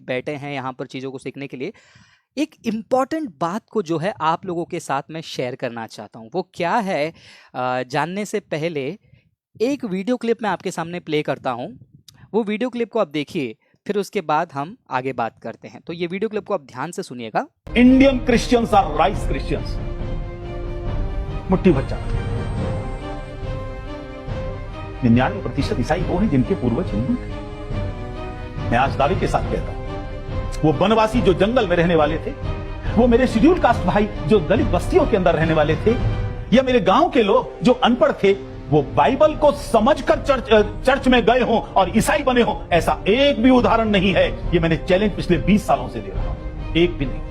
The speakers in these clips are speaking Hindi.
बैठे हैं यहाँ पर चीज़ों को सीखने के लिए, एक इम्पॉर्टेंट बात को जो है आप लोगों के साथ मैं शेयर करना चाहता हूँ। वो क्या है, जानने से पहले एक वीडियो क्लिप मैं आपके सामने प्ले करता हूँ। वो वीडियो क्लिप को आप देखिए, फिर उसके बाद हम आगे बात करते हैं। तो ये वीडियो क्लिप को आप ध्यान से सुनिएगा। Indian Christians are rice Christians, मुट्ठी भर चावल। 99% ईसाई वो हैं जिनके पूर्वज हिंदू थे। मैं आज दावे के साथ कहता हूं, वो वनवासी जो जंगल में रहने वाले थे, वो मेरे शेड्यूल कास्ट भाई जो दलित बस्तियों के अंदर रहने वाले थे, या मेरे गांव के लोग जो अनपढ़ थे, वो बाइबल को समझकर चर्च में गए हों और ईसाई बने हों, ऐसा एक भी उदाहरण नहीं है। ये मैंने चैलेंज पिछले 20 सालों से दे रहा हूं, एक भी नहीं।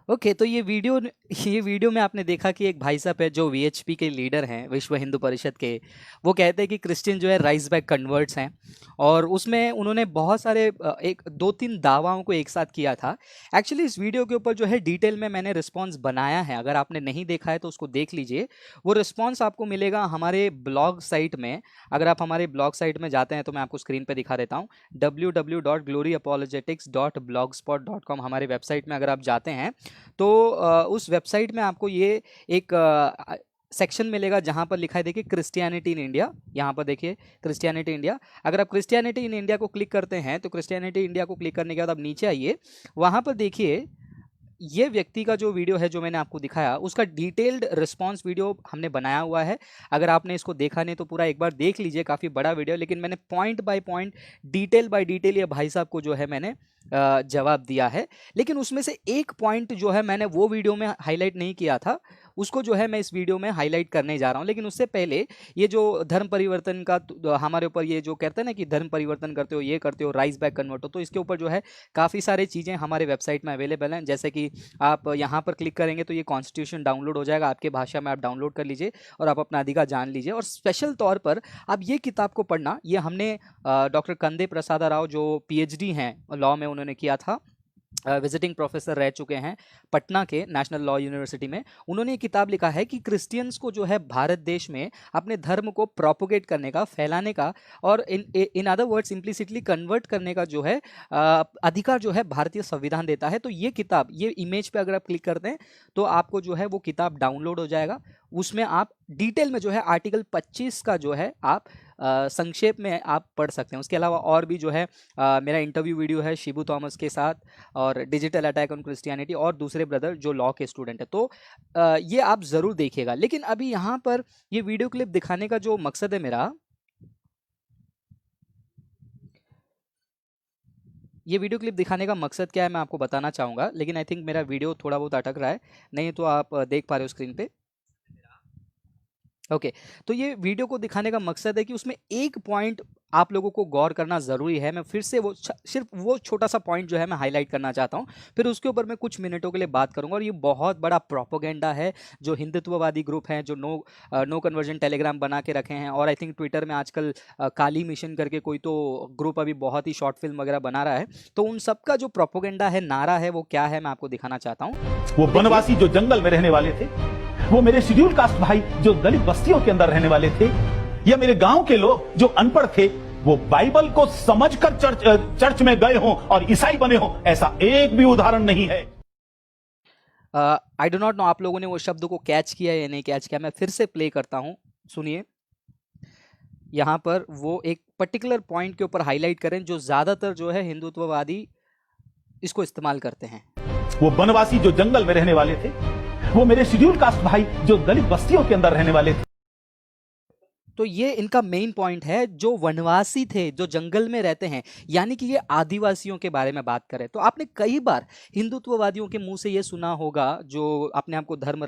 ओके, तो ये वीडियो में आपने देखा कि एक भाई साहब है जो वीएचपी के लीडर हैं, विश्व हिंदू परिषद के। वो कहते हैं कि क्रिश्चियन जो है राइज बैक कन्वर्ट्स हैं, और उसमें उन्होंने बहुत सारे एक 2-3 दावाओं को एक साथ किया था। एक्चुअली इस वीडियो के ऊपर जो है डिटेल में मैंने रिस्पॉन्स बनाया है, अगर आपने नहीं देखा है तो उसको देख लीजिए। वो रिस्पॉन्स आपको मिलेगा हमारे ब्लॉग साइट में। अगर आप हमारे ब्लॉग साइट में जाते हैं तो मैं आपको स्क्रीन पर दिखा देता हूँ, www.gloryapologetics.blogspot.com हमारे वेबसाइट में अगर आप जाते हैं तो उस वेबसाइट में आपको ये एक सेक्शन मिलेगा जहां पर लिखा है, देखिए, क्रिश्चियनिटी इन इंडिया। यहाँ पर देखिए क्रिश्चियनिटी इंडिया। अगर आप क्रिश्चियनिटी इन इंडिया को क्लिक करते हैं तो क्रिश्चियनिटी इंडिया को क्लिक करने के बाद आप नीचे आइए, वहाँ पर देखिए ये व्यक्ति का जो वीडियो है जो मैंने आपको दिखाया, उसका डिटेल्ड रिस्पांस वीडियो हमने बनाया हुआ है। अगर आपने इसको देखा नहीं तो पूरा एक बार देख लीजिए, काफ़ी बड़ा वीडियो, लेकिन मैंने point by point, detail by detail ये भाई साहब को जो है मैंने जवाब दिया है। लेकिन उसमें से एक पॉइंट जो है मैंने वो वीडियो में हाईलाइट नहीं किया था, उसको जो है मैं इस वीडियो में हाईलाइट करने जा रहा हूँ। लेकिन उससे पहले ये जो धर्म परिवर्तन का हमारे ऊपर ये जो कहते हैं ना कि धर्म परिवर्तन करते हो, ये करते हो, राइज बैक कन्वर्ट हो, तो इसके ऊपर जो है काफ़ी सारी चीज़ें हमारे वेबसाइट में अवेलेबल हैं। जैसे कि आप यहाँ पर क्लिक करेंगे तो ये कॉन्स्टिट्यूशन डाउनलोड हो जाएगा, आपके भाषा में आप डाउनलोड कर लीजिए और आप अपना अधिकार जान लीजिए। और स्पेशल तौर पर आप ये किताब को पढ़ना, ये हमने डॉक्टर कंदे प्रसाद राव जो पीएचडी हैं लॉ में, उन्होंने किया था, विजिटिंग प्रोफेसर रह चुके हैं पटना के नेशनल लॉ यूनिवर्सिटी में। उन्होंने ये किताब लिखा है कि क्रिश्चियंस को जो है भारत देश में अपने धर्म को प्रोपोगेट करने का, फैलाने का, और in other words implicitly convert करने का जो है अधिकार जो है भारतीय संविधान देता है। तो ये किताब, ये इमेज पे अगर आप क्लिक करते हैं तो आपको जो है वो किताब डाउनलोड हो जाएगा। उसमें आप डिटेल में जो है आर्टिकल 25 का जो है आप संक्षेप में आप पढ़ सकते हैं। उसके अलावा और भी जो है मेरा इंटरव्यू वीडियो है शिबू थॉमस के साथ, और डिजिटल अटैक ऑन क्रिश्चियनिटी, और दूसरे ब्रदर जो लॉ के स्टूडेंट है। तो ये आप ज़रूर देखिएगा। लेकिन अभी यहाँ पर ये वीडियो क्लिप दिखाने का जो मकसद है मेरा, ये वीडियो क्लिप दिखाने का मकसद क्या है मैं आपको बताना चाहूँगा। लेकिन आई थिंक मेरा वीडियो थोड़ा बहुत अटक रहा है, नहीं तो आप देख पा रहे हो स्क्रीन पे। ओके, तो ये वीडियो को दिखाने का मकसद है कि उसमें एक पॉइंट आप लोगों को गौर करना ज़रूरी है। मैं फिर से वो सिर्फ वो छोटा सा पॉइंट जो है मैं हाईलाइट करना चाहता हूँ, फिर उसके ऊपर मैं कुछ मिनटों के लिए बात करूँगा। और ये बहुत बड़ा प्रोपोगेंडा है जो हिंदुत्ववादी ग्रुप हैं, जो नो कन्वर्जन टेलीग्राम बना के रखे हैं। और आई थिंक ट्विटर में आजकल काली मिशन करके कोई तो ग्रुप अभी बहुत ही शॉर्ट फिल्म वगैरह बना रहा है। तो उन सबका जो प्रोपोगेंडा है, नारा है, वो क्या है मैं आपको दिखाना चाहता हूँ। वो वनवासी जो जंगल में रहने वाले थे, वो मेरे शेड्यूल कास्ट भाई जो दलित बस्तियों के अंदर रहने वाले थे, या मेरे गांव के लोग जो अनपढ़ थे, वो बाइबल को समझकर चर्च में गए हों और ईसाई बने हों, ऐसा एक भी उदाहरण नहीं है। आई डो नॉट नो आप लोगों ने वो शब्द को कैच किया या नहीं कैच किया। मैं फिर से प्ले करता हूं, सुनिए। यहाँ पर वो एक पर्टिकुलर पॉइंट के ऊपर हाईलाइट करें जो ज्यादातर जो है हिंदुत्ववादी इसको इस्तेमाल करते हैं। वो वनवासी जो जंगल में रहने वाले थे, वो मेरे शेड्यूल कास्ट भाई जो दलित बस्तियों के अंदर रहने वाले थे। तो ये इनका मेन पॉइंट है, जो वनवासी थे, जो जंगल में रहते हैं, यानी कि ये आदिवासियों के बारे में बात करें। तो आपने कई बार हिंदुत्ववादियों के मुंह से ये सुना होगा, जो अपने आप को धर्म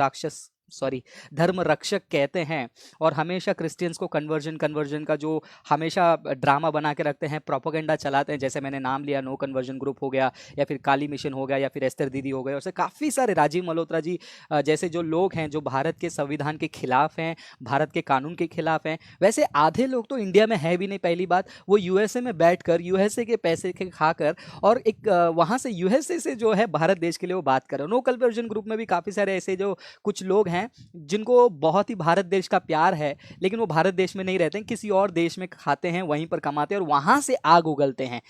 रक्षक कहते हैं, और हमेशा क्रिश्चियंस को कन्वर्जन का जो हमेशा ड्रामा बना के रखते हैं, प्रोपोगेंडा चलाते हैं। जैसे मैंने नाम लिया, नो कन्वर्जन ग्रुप हो गया, या फिर काली मिशन हो गया, या फिर एस्तर दीदी हो गए, और से काफ़ी सारे, राजीव मल्होत्रा जी जैसे जो लोग हैं जो भारत के संविधान के खिलाफ हैं, भारत के कानून के खिलाफ हैं। वैसे आधे लोग तो इंडिया में है भी नहीं। पहली बात, वो यूएसए में बैठकर यूएसए के पैसे खाकर और एक वहाँ से यूएसए से जो है भारत देश के लिए वो बात कर रहे हैं। नो कन्वर्जन ग्रुप में भी काफ़ी सारे ऐसे जो कुछ लोग हैं हैं जिनको बहुत ही भारत देश का प्यार है, लेकिन वो भारत देश में नहीं रहते हैं, किसी और देश में खाते हैं, वहीं पर कमाते हैं और वहाँ से आग उगलते हैं।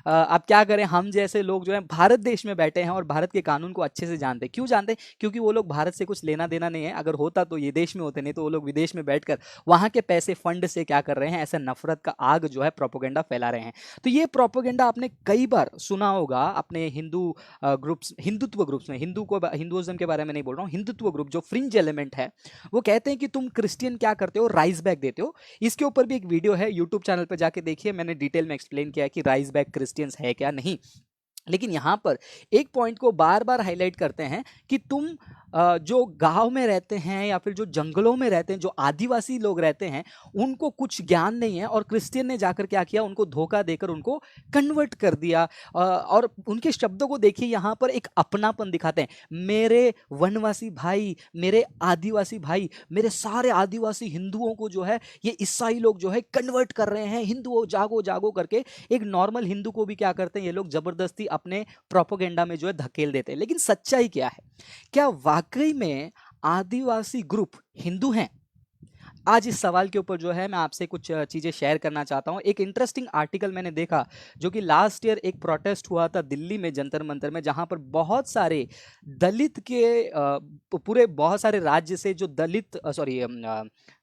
अब क्या करें, हम जैसे लोग जो हैं भारत देश में बैठे हैं और भारत के कानून को अच्छे से जानते हैं। क्यों जानते हैं? क्योंकि वो लोग भारत से कुछ लेना देना नहीं है। अगर होता तो ये देश में होते, नहीं तो वो लोग विदेश में बैठकर वहाँ के पैसे फंड से क्या कर रहे हैं, ऐसे नफरत का आग जो है प्रोपोगेंडा फैला रहे हैं। तो ये प्रोपोगेंडा आपने कई बार सुना होगा अपने हिंदुत्व ग्रुप्स में। हिंदुइज्म के बारे में नहीं बोल रहा हूँ, हिंदुत्व ग्रुप जो फ्रिंज एलिमेंट है वो कहते हैं कि तुम क्रिश्चियन क्या करते हो, राइस बैग देते हो। इसके ऊपर भी एक वीडियो है, यूट्यूब चैनल पर जाके देखिए, मैंने डिटेल में एक्सप्लेन किया है कि राइस बैग क्रिश्चियंस है क्या नहीं। लेकिन यहाँ पर एक पॉइंट को बार बार हाईलाइट करते हैं कि तुम जो गांव में रहते हैं या फिर जो जंगलों में रहते हैं, जो आदिवासी लोग रहते हैं, उनको कुछ ज्ञान नहीं है और क्रिश्चियन ने जाकर क्या किया, उनको धोखा देकर उनको कन्वर्ट कर दिया। और उनके शब्दों को देखिए, यहाँ पर एक अपनापन दिखाते हैं। मेरे वनवासी भाई, मेरे आदिवासी भाई, मेरे सारे आदिवासी हिंदुओं को जो है ये ईसाई लोग जो है कन्वर्ट कर रहे हैं, हिंदुओं जागो जागो करके। एक नॉर्मल हिंदू को भी क्या करते हैं ये लोग, जबरदस्ती अपने प्रोपोगेंडा में जो है धकेल देते हैं। लेकिन सच्चाई क्या है? क्या वाकई में आदिवासी ग्रुप हिंदू हैं? आज इस सवाल के ऊपर जो है मैं आपसे कुछ चीज़ें शेयर करना चाहता हूँ। एक इंटरेस्टिंग आर्टिकल मैंने देखा जो कि लास्ट ईयर एक प्रोटेस्ट हुआ था दिल्ली में, जंतर मंतर में, जहाँ पर बहुत सारे दलित के पूरे बहुत सारे राज्य से जो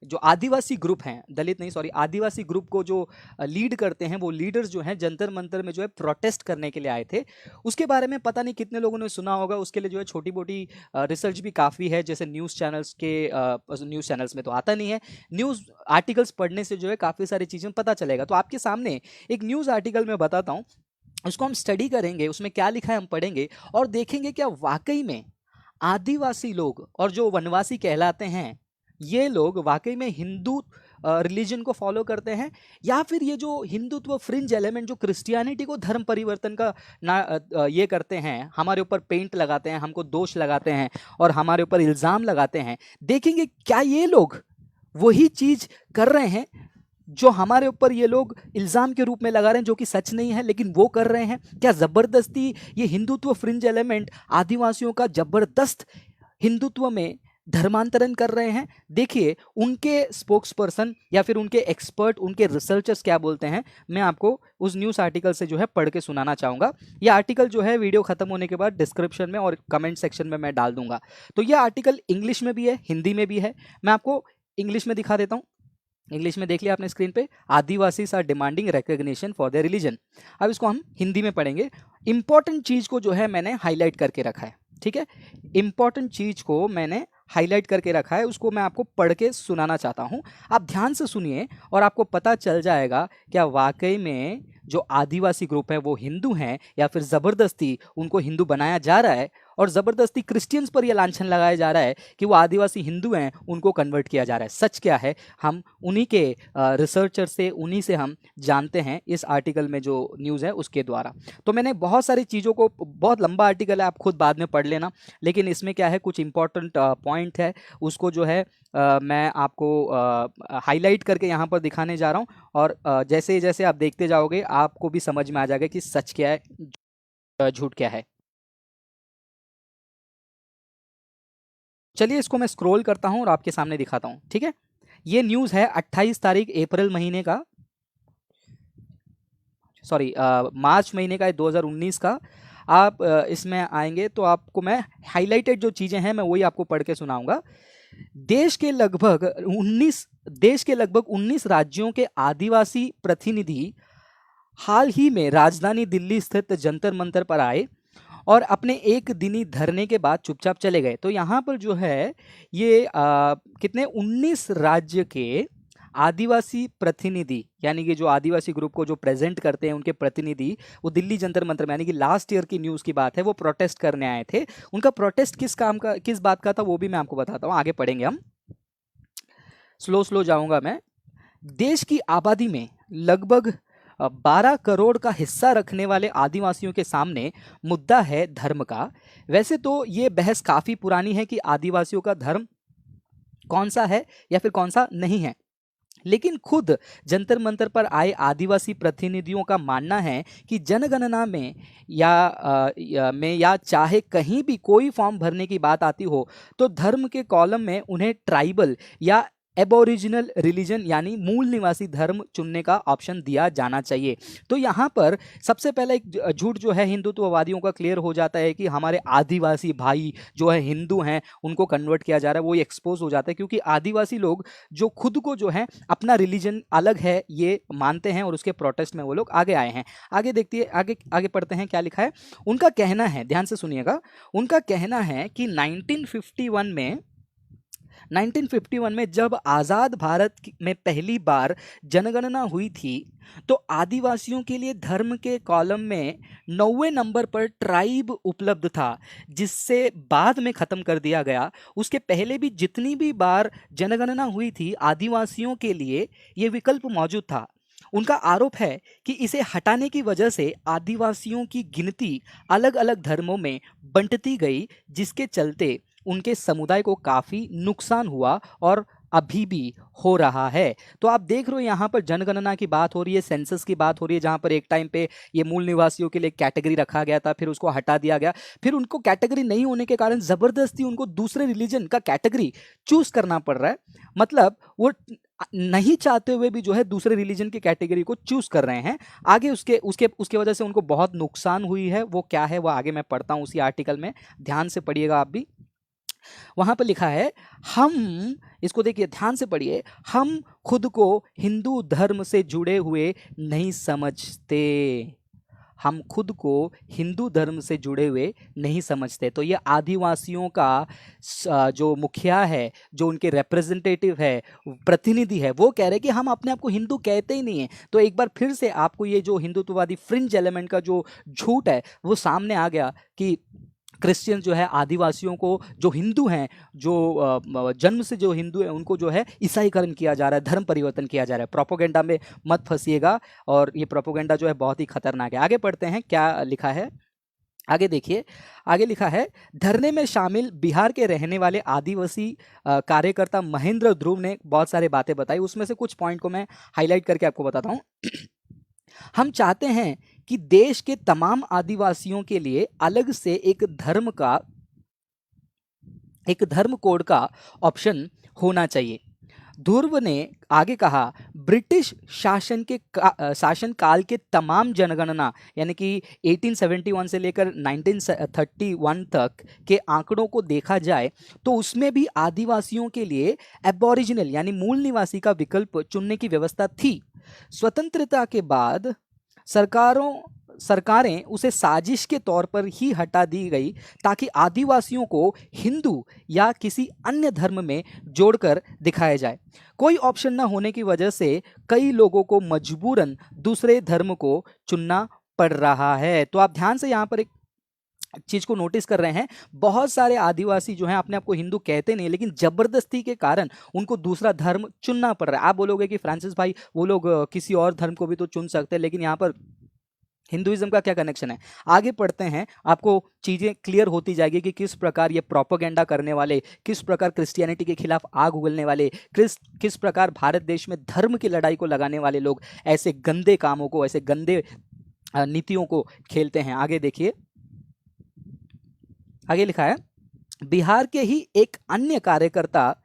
जो आदिवासी ग्रुप हैं, दलित नहीं सॉरी आदिवासी ग्रुप को जो लीड करते हैं, वो लीडर्स जो हैं जंतर मंतर में जो है प्रोटेस्ट करने के लिए आए थे। उसके बारे में पता नहीं कितने लोगों ने सुना होगा। उसके लिए जो है छोटी मोटी रिसर्च भी काफ़ी है, जैसे न्यूज़ चैनल्स में तो आता नहीं है, न्यूज़ आर्टिकल्स पढ़ने से जो है काफ़ी सारी चीज़ें पता चलेगा। तो आपके सामने एक न्यूज़ आर्टिकल में बताता हूँ, उसको हम स्टडी करेंगे, उसमें क्या लिखा है हम पढ़ेंगे और देखेंगे क्या वाकई में आदिवासी लोग और जो वनवासी कहलाते हैं ये लोग वाकई में हिंदू रिलीजन को फॉलो करते हैं, या फिर ये जो हिंदुत्व फ्रिंज एलिमेंट जो क्रिश्चियनिटी को धर्म परिवर्तन का ये करते हैं, हमारे ऊपर पेंट लगाते हैं, हमको दोष लगाते हैं और हमारे ऊपर इल्ज़ाम लगाते हैं। देखेंगे क्या ये लोग वही चीज कर रहे हैं जो हमारे ऊपर ये लोग इल्जाम के रूप में लगा रहे हैं, जो कि सच नहीं है, लेकिन वो कर रहे हैं। क्या जबरदस्ती ये हिंदुत्व फ्रिंज एलिमेंट आदिवासियों का जबरदस्त हिंदुत्व में धर्मांतरण कर रहे हैं? देखिए उनके स्पोक्स पर्सन या फिर उनके एक्सपर्ट, उनके रिसर्चर्स क्या बोलते हैं, मैं आपको उस न्यूज़ आर्टिकल से जो है पढ़ के सुनाना चाहूँगा। ये आर्टिकल जो है वीडियो खत्म होने के बाद डिस्क्रिप्शन में और कमेंट सेक्शन में मैं डाल दूंगा। तो ये आर्टिकल इंग्लिश में भी है, हिंदी में भी है। मैं आपको इंग्लिश में दिखा देता हूँ। इंग्लिश में देख लिया आपने स्क्रीन पे, Adivasis are demanding recognition for their religion. अब इसको हम हिंदी में पढ़ेंगे। इंपॉर्टेंट चीज़ को जो है मैंने हाईलाइट करके रखा है, ठीक है? इंपॉर्टेंट चीज़ को मैंने हाईलाइट करके रखा है, उसको मैं आपको पढ़ के सुनाना चाहता हूँ। आप ध्यान से सुनिए और आपको पता चल जाएगा क्या वाकई में जो आदिवासी ग्रुप है वो हिंदू हैं या फिर ज़बरदस्ती उनको हिंदू बनाया जा रहा है और ज़बरदस्ती क्रिश्चियंस पर यह लांछन लगाया जा रहा है कि वो आदिवासी हिंदू हैं, उनको कन्वर्ट किया जा रहा है। सच क्या है हम उन्हीं के रिसर्चर से, उन्हीं से हम जानते हैं इस आर्टिकल में जो न्यूज़ है उसके द्वारा। तो मैंने बहुत सारी चीज़ों को, बहुत लंबा आर्टिकल है, आप खुद बाद में पढ़ लेना, लेकिन इसमें क्या है कुछ इंपॉर्टेंट पॉइंट है, उसको जो है मैं आपको हाईलाइट करके यहाँ पर दिखाने जा रहा हूँ। और जैसे जैसे आप देखते जाओगे आपको भी समझ में आ जाएगा कि सच क्या है, झूठ क्या है। चलिए इसको मैं स्क्रॉल करता हूँ और आपके सामने दिखाता हूँ, ठीक है? ये न्यूज़ है 28 तारीख अप्रैल महीने का, सॉरी मार्च महीने का 2019 का। आप इसमें आएंगे तो आपको मैं हाईलाइटेड जो चीज़ें हैं मैं वही आपको पढ़ के सुनाऊंगा। देश के लगभग 19 राज्यों के आदिवासी प्रतिनिधि हाल ही में राजधानी दिल्ली स्थित जंतर मंतर पर आए और अपने एक दिनी धरने के बाद चुपचाप चले गए। तो यहाँ पर जो है ये कितने 19 राज्य के आदिवासी प्रतिनिधि, यानी कि जो आदिवासी ग्रुप को जो प्रेजेंट करते हैं उनके प्रतिनिधि, वो दिल्ली जंतर मंतर में, यानी कि लास्ट ईयर की न्यूज़ की बात है, वो प्रोटेस्ट करने आए थे। उनका प्रोटेस्ट किस बात का था वो भी मैं आपको बताता हूँ, आगे पढ़ेंगे हम। स्लो जाऊँगा मैं। देश की आबादी में लगभग 12 करोड़ का हिस्सा रखने वाले आदिवासियों के सामने मुद्दा है धर्म का। वैसे तो ये बहस काफ़ी पुरानी है कि आदिवासियों का धर्म कौन सा है या फिर कौन सा नहीं है, लेकिन खुद जंतर मंतर पर आए आदिवासी प्रतिनिधियों का मानना है कि जनगणना में या चाहे कहीं भी कोई फॉर्म भरने की बात आती हो तो धर्म के कॉलम में उन्हें ट्राइबल या एबोरिजिनल रिलीजन यानी मूल निवासी धर्म चुनने का ऑप्शन दिया जाना चाहिए। तो यहाँ पर सबसे पहले एक झूठ जो है हिंदुत्ववादियों का क्लियर हो जाता है कि हमारे आदिवासी भाई जो है हिंदू हैं उनको कन्वर्ट किया जा रहा है, वो एक्सपोज हो जाता है, क्योंकि आदिवासी लोग जो खुद को जो है अपना रिलीजन अलग है ये मानते हैं और उसके प्रोटेस्ट में वो लोग आगे आए हैं। आगे देखते हैं, आगे पढ़ते हैं क्या लिखा है। उनका कहना है, ध्यान से सुनिएगा, उनका कहना है कि 1951 में जब आज़ाद भारत में पहली बार जनगणना हुई थी तो आदिवासियों के लिए धर्म के कॉलम में 90वें नंबर पर ट्राइब उपलब्ध था, जिससे बाद में ख़त्म कर दिया गया। उसके पहले भी जितनी भी बार जनगणना हुई थी आदिवासियों के लिए ये विकल्प मौजूद था। उनका आरोप है कि इसे हटाने की वजह से आदिवासियों की गिनती अलग अलग धर्मों में बंटती गई, जिसके चलते उनके समुदाय को काफ़ी नुकसान हुआ और अभी भी हो रहा है। तो आप देख रहे हो यहाँ पर जनगणना की बात हो रही है, सेंसस की बात हो रही है, जहाँ पर एक टाइम पे ये मूल निवासियों के लिए कैटेगरी रखा गया था, फिर उसको हटा दिया गया, फिर उनको कैटेगरी नहीं होने के कारण ज़बरदस्ती उनको दूसरे रिलीजन का कैटेगरी चूज़ करना पड़ रहा है। मतलब वो नहीं चाहते हुए भी जो है दूसरे रिलीजन की कैटेगरी को चूज़ कर रहे हैं। आगे उसके वजह से उनको बहुत नुकसान हुई है। वो क्या है वो आगे मैं पढ़ता हूँ उसी आर्टिकल में, ध्यान से पढ़िएगा आप भी। वहां पर लिखा है, हम, इसको देखिए ध्यान से पढ़िए, हम खुद को हिंदू धर्म से जुड़े हुए नहीं समझते। हम खुद को हिंदू धर्म से जुड़े हुए नहीं समझते। तो ये आदिवासियों का जो मुखिया है, जो उनके रिप्रेजेंटेटिव है, प्रतिनिधि है, वो कह रहे हैं कि हम अपने आप को हिंदू कहते ही नहीं है। तो एक बार फिर से आपको ये जो हिंदुत्ववादी फ्रिंज एलिमेंट का जो झूठ है वो सामने आ गया कि क्रिश्चियन जो है आदिवासियों को, जो हिंदू हैं, जो जन्म से जो हिंदू हैं, उनको जो है ईसाईकरण किया जा रहा है, धर्म परिवर्तन किया जा रहा है। प्रोपोगेंडा में मत फंसिएगा, और ये प्रोपोगेंडा जो है बहुत ही खतरनाक है। आगे पढ़ते हैं क्या लिखा है। आगे देखिए, आगे लिखा है, धरने में शामिल बिहार के रहने वाले आदिवासी कार्यकर्ता महेंद्र ध्रुव ने बहुत सारी बातें बताई। उसमें से कुछ पॉइंट को मैं हाईलाइट करके आपको बताता हूँ। हम चाहते हैं कि देश के तमाम आदिवासियों के लिए अलग से एक धर्म कोड का ऑप्शन होना चाहिए। ध्रुव ने आगे कहा, ब्रिटिश शासन काल के तमाम जनगणना यानी कि 1871 से लेकर 1931 तक के आंकड़ों को देखा जाए तो उसमें भी आदिवासियों के लिए एबोरिजिनल यानी मूल निवासी का विकल्प चुनने की व्यवस्था थी। स्वतंत्रता के बाद सरकारें उसे साजिश के तौर पर ही हटा दी गई ताकि आदिवासियों को हिंदू या किसी अन्य धर्म में जोड़कर दिखाया जाए। कोई ऑप्शन न होने की वजह से कई लोगों को मजबूरन दूसरे धर्म को चुनना पड़ रहा है। तो आप ध्यान से यहाँ पर एक चीज को नोटिस कर रहे हैं, बहुत सारे आदिवासी जो हैं अपने आप को हिंदू कहते नहीं, लेकिन जबरदस्ती के कारण उनको दूसरा धर्म चुनना पड़ रहा है। आप बोलोगे कि फ्रांसिस भाई वो लोग किसी और धर्म को भी तो चुन सकते हैं, लेकिन यहाँ पर हिंदुइज्म का क्या कनेक्शन है। आगे पढ़ते हैं, आपको चीज़ें क्लियर होती जाएगी कि किस प्रकार ये प्रोपोगेंडा करने वाले, किस प्रकार क्रिश्चियनिटी के खिलाफ आग उगलने वाले, किस प्रकार भारत देश में धर्म की लड़ाई को लगाने वाले लोग ऐसे गंदे कामों को, ऐसे गंदे नीतियों को खेलते हैं। आगे देखिए, आगे लिखा है, बिहार के ही एक अन्य कार्यकर्ता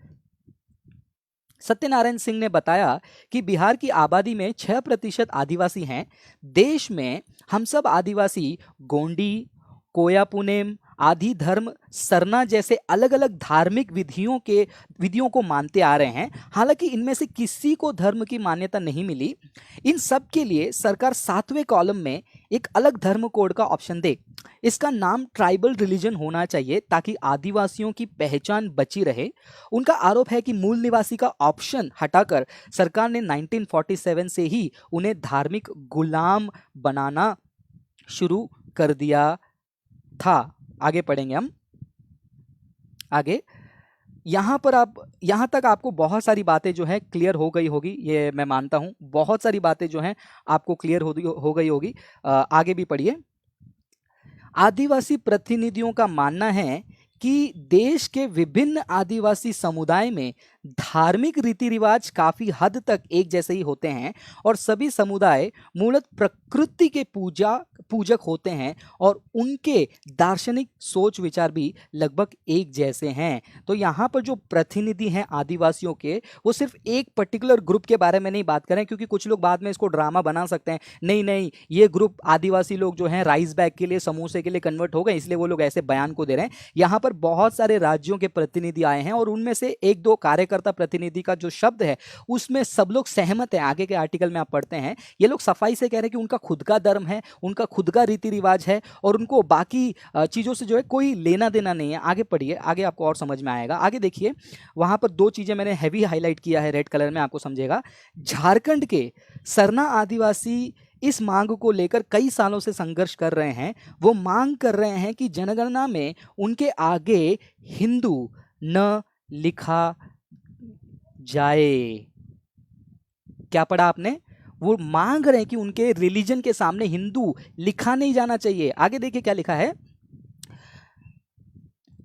सत्यनारायण सिंह ने बताया कि बिहार की आबादी में 6% आदिवासी हैं। देश में हम सब आदिवासी गोंडी, कोया पुनेम आदि धर्म सरना जैसे अलग अलग धार्मिक विधियों को मानते आ रहे हैं। हालांकि इनमें से किसी को धर्म की मान्यता नहीं मिली। इन सब के लिए सरकार 7वें कॉलम में एक अलग धर्म कोड का ऑप्शन दे। इसका नाम ट्राइबल रिलीजन होना चाहिए ताकि आदिवासियों की पहचान बची रहे। उनका आरोप है कि मूल निवासी का ऑप्शन हटाकर सरकार ने 1947 से ही उन्हें धार्मिक गुलाम बनाना शुरू कर दिया था। आगे पढ़ेंगे हम। आगे यहाँ पर यहाँ तक आपको बहुत सारी बातें जो है क्लियर हो गई होगी, ये मैं मानता हूँ। बहुत सारी बातें जो हैं आपको क्लियर हो गई होगी। आगे भी पढ़िए। आदिवासी प्रतिनिधियों का मानना है कि देश के विभिन्न आदिवासी समुदाय में धार्मिक रीति रिवाज काफी हद तक एक जैसे ही होते हैं और सभी समुदाय मूलतः प्रकृति के पूजक होते हैं और उनके दार्शनिक सोच विचार भी लगभग एक जैसे हैं। तो यहाँ पर जो प्रतिनिधि हैं आदिवासियों के, वो सिर्फ एक पर्टिकुलर ग्रुप के बारे में नहीं बात करें, क्योंकि कुछ लोग बाद में इसको ड्रामा बना सकते हैं, नहीं नहीं ये ग्रुप आदिवासी लोग जो हैं राइस बैग के लिए, समोसे के लिए कन्वर्ट हो गए, इसलिए वो लोग ऐसे बयान को दे रहे हैं। यहाँ पर बहुत सारे राज्यों के प्रतिनिधि आए हैं और उनमें से एक दो कार्यकर्ता प्रतिनिधि का जो शब्द है उसमें सब लोग सहमत हैं। आगे के आर्टिकल में आप पढ़ते हैं, ये लोग सफाई से कह रहे हैं कि उनका खुद का धर्म है, उनका खुद का रीति रिवाज है और उनको बाकी चीज़ों से जो है कोई लेना देना नहीं है। आगे पढ़िए, आगे आपको और समझ में आएगा। आगे देखिए, वहाँ पर दो चीज़ें मैंने हैवी हाईलाइट किया है रेड कलर में, आपको समझेगा। झारखंड के सरना आदिवासी इस मांग को लेकर कई सालों से संघर्ष कर रहे हैं। वो मांग कर रहे हैं कि जनगणना में उनके आगे हिंदू न लिखा जाए। क्या पढ़ा आपने? वो मांग रहे हैं कि उनके रिलीजन के सामने हिंदू लिखा नहीं जाना चाहिए। आगे देखिए क्या लिखा है।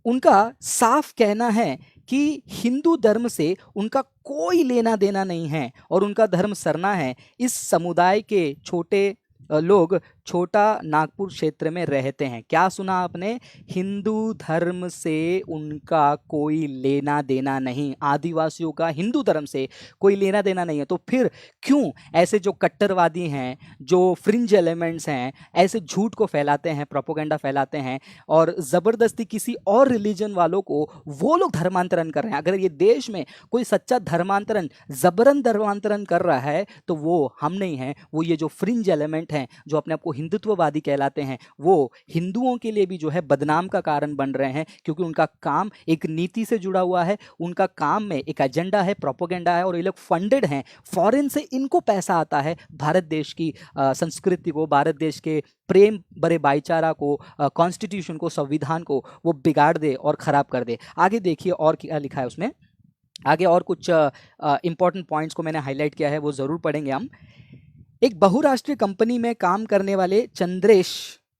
उनका साफ कहना है कि हिंदू धर्म से उनका कोई लेना देना नहीं है और उनका धर्म सरना है। इस समुदाय के छोटे लोग छोटा नागपुर क्षेत्र में रहते हैं। क्या सुना आपने? हिंदू धर्म से उनका कोई लेना देना नहीं, आदिवासियों का हिंदू धर्म से कोई लेना देना नहीं है। तो फिर क्यों ऐसे जो कट्टरवादी हैं, जो फ्रिंज एलिमेंट्स हैं, ऐसे झूठ को फैलाते हैं, प्रोपोगेंडा फैलाते हैं और ज़बरदस्ती किसी और रिलीजन वालों को वो लोग धर्मांतरण कर रहे हैं। अगर ये देश में कोई सच्चा धर्मांतरण, जबरन धर्मांतरण कर रहा है तो वो हम नहीं हैं, वो ये जो फ्रिंज एलिमेंट हैं जो अपने आप को हिंदुत्ववादी कहलाते हैं, वो हिंदुओं के लिए भी जो है बदनाम का कारण बन रहे हैं, क्योंकि उनका काम एक नीति से जुड़ा हुआ है, उनका काम में एक एजेंडा है, प्रोपोगेंडा है और ये लोग फंडेड हैं, फॉरेन से इनको पैसा आता है भारत देश की संस्कृति को, भारत देश के प्रेम भरे भाईचारा को, कॉन्स्टिट्यूशन को, संविधान को वो बिगाड़ दे और ख़राब कर दे। आगे देखिए और क्या लिखा है उसमें। आगे और कुछ इंपॉर्टेंट पॉइंट्स को मैंने हाईलाइट किया है, वो ज़रूर पढ़ेंगे हम। एक बहुराष्ट्रीय कंपनी में काम करने वाले चंद्रेश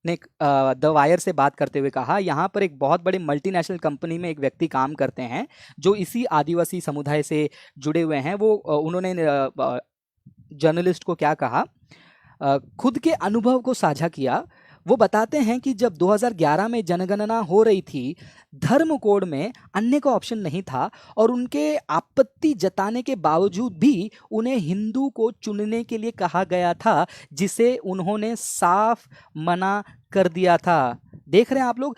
ने द वायर से बात करते हुए कहा, यहाँ पर एक बहुत बड़े मल्टीनेशनल कंपनी में एक व्यक्ति काम करते हैं जो इसी आदिवासी समुदाय से जुड़े हुए हैं। वो उन्होंने जर्नलिस्ट को क्या कहा, खुद के अनुभव को साझा किया। वो बताते हैं कि जब 2011 में जनगणना हो रही थी, धर्म कोड में अन्य का ऑप्शन नहीं था और उनके आपत्ति जताने के बावजूद भी उन्हें हिंदू को चुनने के लिए कहा गया था, जिसे उन्होंने साफ मना कर दिया था। देख रहे हैं आप लोग,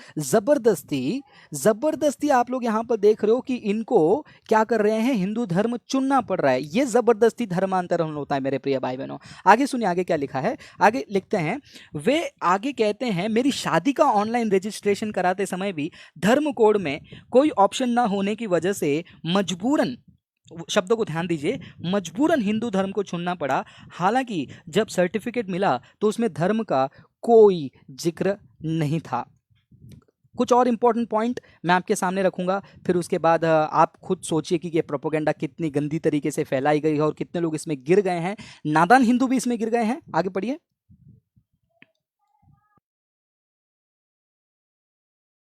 जबरदस्ती आप लोग यहाँ पर देख रहे हो कि इनको क्या कर रहे हैं, हिंदू धर्म चुनना पड़ रहा है। ये जबरदस्ती धर्मांतरण होता है मेरे प्रिय भाई बहनों। आगे सुनिए, आगे क्या लिखा है। आगे लिखते हैं, वे आगे कहते हैं, मेरी शादी का ऑनलाइन रजिस्ट्रेशन कराते समय भी धर्म कोड में कोई ऑप्शन ना होने की वजह से मजबूरन, शब्दों को ध्यान दीजिए, मजबूरन हिंदू धर्म को चुनना पड़ा। हालांकि जब सर्टिफिकेट मिला तो उसमें धर्म का कोई जिक्र नहीं था। कुछ और इंपॉर्टेंट पॉइंट मैं आपके सामने रखूंगा, फिर उसके बाद आप खुद सोचिए कि ये प्रोपोगेंडा कितनी गंदी तरीके से फैलाई गई है और कितने लोग इसमें गिर गए हैं। नादान हिंदू भी इसमें गिर गए हैं। आगे पढ़िए।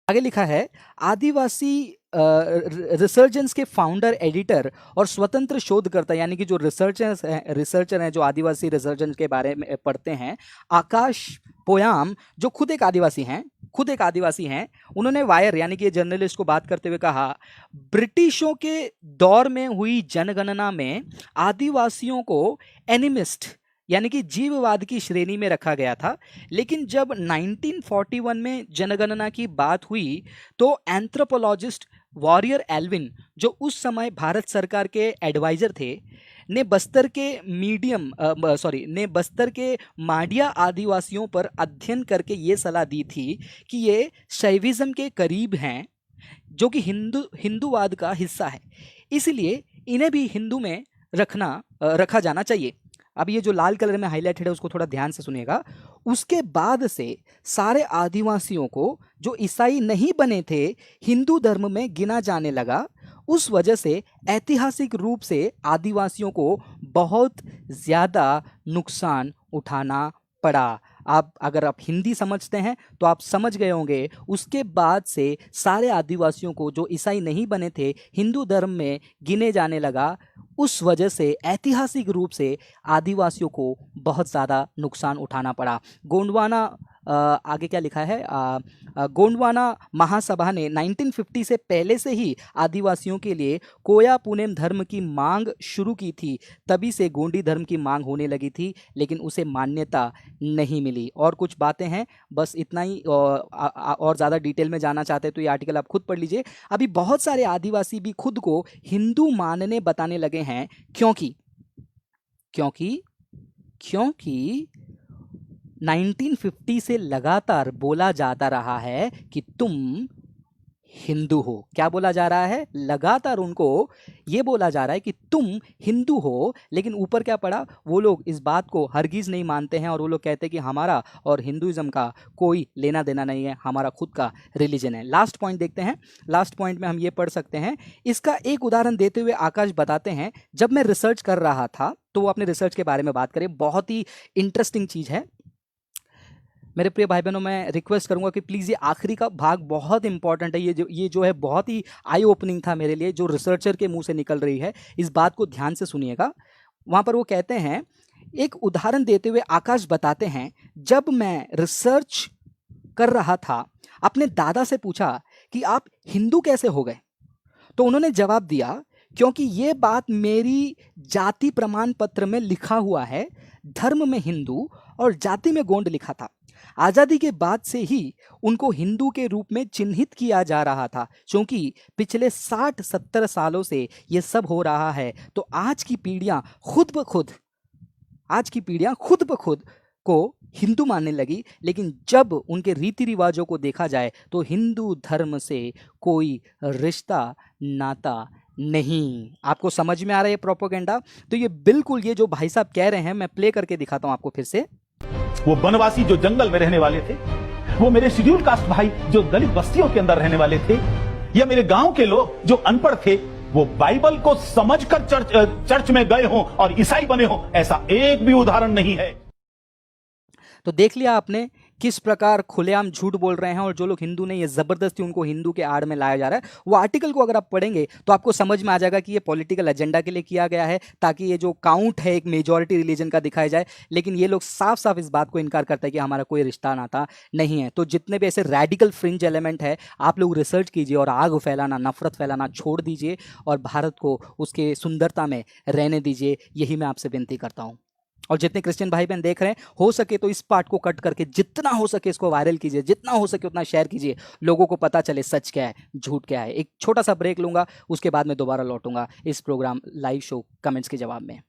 आगे लिखा है, आदिवासी रिसर्जेंस के फाउंडर, एडिटर और स्वतंत्र शोधकर्ता, यानी कि जो रिसर्चर हैं जो आदिवासी रिसर्जेंस के बारे में पढ़ते हैं, आकाश पोयाम, जो खुद एक आदिवासी हैं, उन्होंने वायर यानी कि जर्नलिस्ट को बात करते हुए कहा, ब्रिटिशों के दौर में हुई जनगणना में आदिवासियों को एनिमिस्ट यानी कि जीववाद की श्रेणी में रखा गया था, लेकिन जब 1941 में जनगणना की बात हुई तो एंथ्रोपोलॉजिस्ट वॉरियर एल्विन, जो उस समय भारत सरकार के एडवाइजर थे, ने बस्तर के माडिया आदिवासियों पर अध्ययन करके ये सलाह दी थी कि ये शैविज्म के करीब हैं, जो कि हिंदूवाद का हिस्सा है, इसलिए इन्हें भी हिंदू में रखा जाना चाहिए। अब ये जो लाल कलर में हाईलाइटेड है उसको थोड़ा ध्यान से सुनिएगा। उसके बाद से सारे आदिवासियों को जो ईसाई नहीं बने थे हिंदू धर्म में गिना जाने लगा। उस वजह से ऐतिहासिक रूप से आदिवासियों को बहुत ज़्यादा नुकसान उठाना पड़ा। आप अगर आप हिंदी समझते हैं तो आप समझ गए होंगे, उसके बाद से सारे आदिवासियों को जो ईसाई नहीं बने थे हिंदू धर्म में गिने जाने लगा। उस वजह से ऐतिहासिक रूप से आदिवासियों को बहुत ज़्यादा नुकसान उठाना पड़ा। गोंडवाना आगे क्या लिखा है, गोंडवाना महासभा ने 1950 से पहले से ही आदिवासियों के लिए कोया पुनेम धर्म की मांग शुरू की थी। तभी से गोंडी धर्म की मांग होने लगी थी, लेकिन उसे मान्यता नहीं मिली। और कुछ बातें हैं, बस इतना ही। और ज़्यादा डिटेल में जाना चाहते हैं तो ये आर्टिकल आप खुद पढ़ लीजिए। अभी बहुत सारे आदिवासी भी खुद को हिंदू मानने बताने लगे हैं, क्योंकि 1950 से लगातार बोला जाता रहा है कि तुम हिंदू हो। क्या बोला जा रहा है? लगातार उनको ये बोला जा रहा है कि तुम हिंदू हो, लेकिन ऊपर क्या पड़ा, वो लोग इस बात को हरगिज नहीं मानते हैं और वो लोग कहते हैं कि हमारा और हिंदुइज्म का कोई लेना देना नहीं है, हमारा खुद का रिलीजन है। लास्ट पॉइंट देखते हैं। लास्ट पॉइंट में हम ये पढ़ सकते हैं, इसका एक उदाहरण देते हुए आकाश बताते हैं, जब मैं रिसर्च कर रहा था तो वो अपने रिसर्च के बारे में बात करें। बहुत ही इंटरेस्टिंग चीज़ है। मेरे प्रिय भाई बहनों, मैं रिक्वेस्ट करूंगा कि प्लीज़ ये आखिरी का भाग बहुत इंपॉर्टेंट है। ये जो है बहुत ही आई ओपनिंग था मेरे लिए, जो रिसर्चर के मुंह से निकल रही है। इस बात को ध्यान से सुनिएगा। वहाँ पर वो कहते हैं, एक उदाहरण देते हुए आकाश बताते हैं, जब मैं रिसर्च कर रहा था अपने दादा से पूछा कि आप हिंदू कैसे हो गए, तो उन्होंने जवाब दिया, क्योंकि ये बात मेरी जाति प्रमाण पत्र में लिखा हुआ है। धर्म में हिंदू और जाति में गोंड लिखा था। आज़ादी के बाद से ही उनको हिंदू के रूप में चिन्हित किया जा रहा था। क्योंकि पिछले 60-70 सालों से ये सब हो रहा है, तो आज की पीढ़ियां खुद ब खुद को हिंदू मानने लगी। लेकिन जब उनके रीति रिवाजों को देखा जाए तो हिंदू धर्म से कोई रिश्ता नाता नहीं। आपको समझ में आ रहा है प्रोपेगेंडा? तो ये बिल्कुल, ये जो भाई साहब कह रहे हैं, मैं प्ले करके दिखाता हूं आपको फिर से। वो बनवासी जो जंगल में रहने वाले थे, वो मेरे शेड्यूल कास्ट भाई जो दलित बस्तियों के अंदर रहने वाले थे, या मेरे गांव के लोग जो अनपढ़ थे, वो बाइबल को समझकर चर्च में गए हों और ईसाई बने हों, ऐसा एक भी उदाहरण नहीं है। तो देख लिया आपने किस प्रकार खुलेआम झूठ बोल रहे हैं, और जो लोग हिंदू नहीं है जबरदस्ती उनको हिंदू के आड़ में लाया जा रहा है। वो आर्टिकल को अगर आप पढ़ेंगे तो आपको समझ में आ जाएगा कि ये पॉलिटिकल एजेंडा के लिए किया गया है, ताकि ये जो काउंट है एक मेजॉरिटी रिलीजन का दिखाया जाए। लेकिन ये लोग साफ साफ इस बात को इनकार करते हैं कि हमारा कोई रिश्ता नाता नहीं है। तो जितने भी ऐसे रेडिकल फ्रिंज एलिमेंट है, आप लोग रिसर्च कीजिए और आग फैलाना, नफरत फैलाना छोड़ दीजिए और भारत को उसके सुंदरता में रहने दीजिए। यही मैं आपसे विनती करता हूँ। और जितने क्रिश्चियन भाई बहन देख रहे हैं, हो सके तो इस पार्ट को कट करके जितना हो सके इसको वायरल कीजिए, जितना हो सके उतना शेयर कीजिए, लोगों को पता चले सच क्या है झूठ क्या है। एक छोटा सा ब्रेक लूंगा, उसके बाद मैं दोबारा लौटूंगा इस प्रोग्राम लाइव शो कमेंट्स के जवाब में।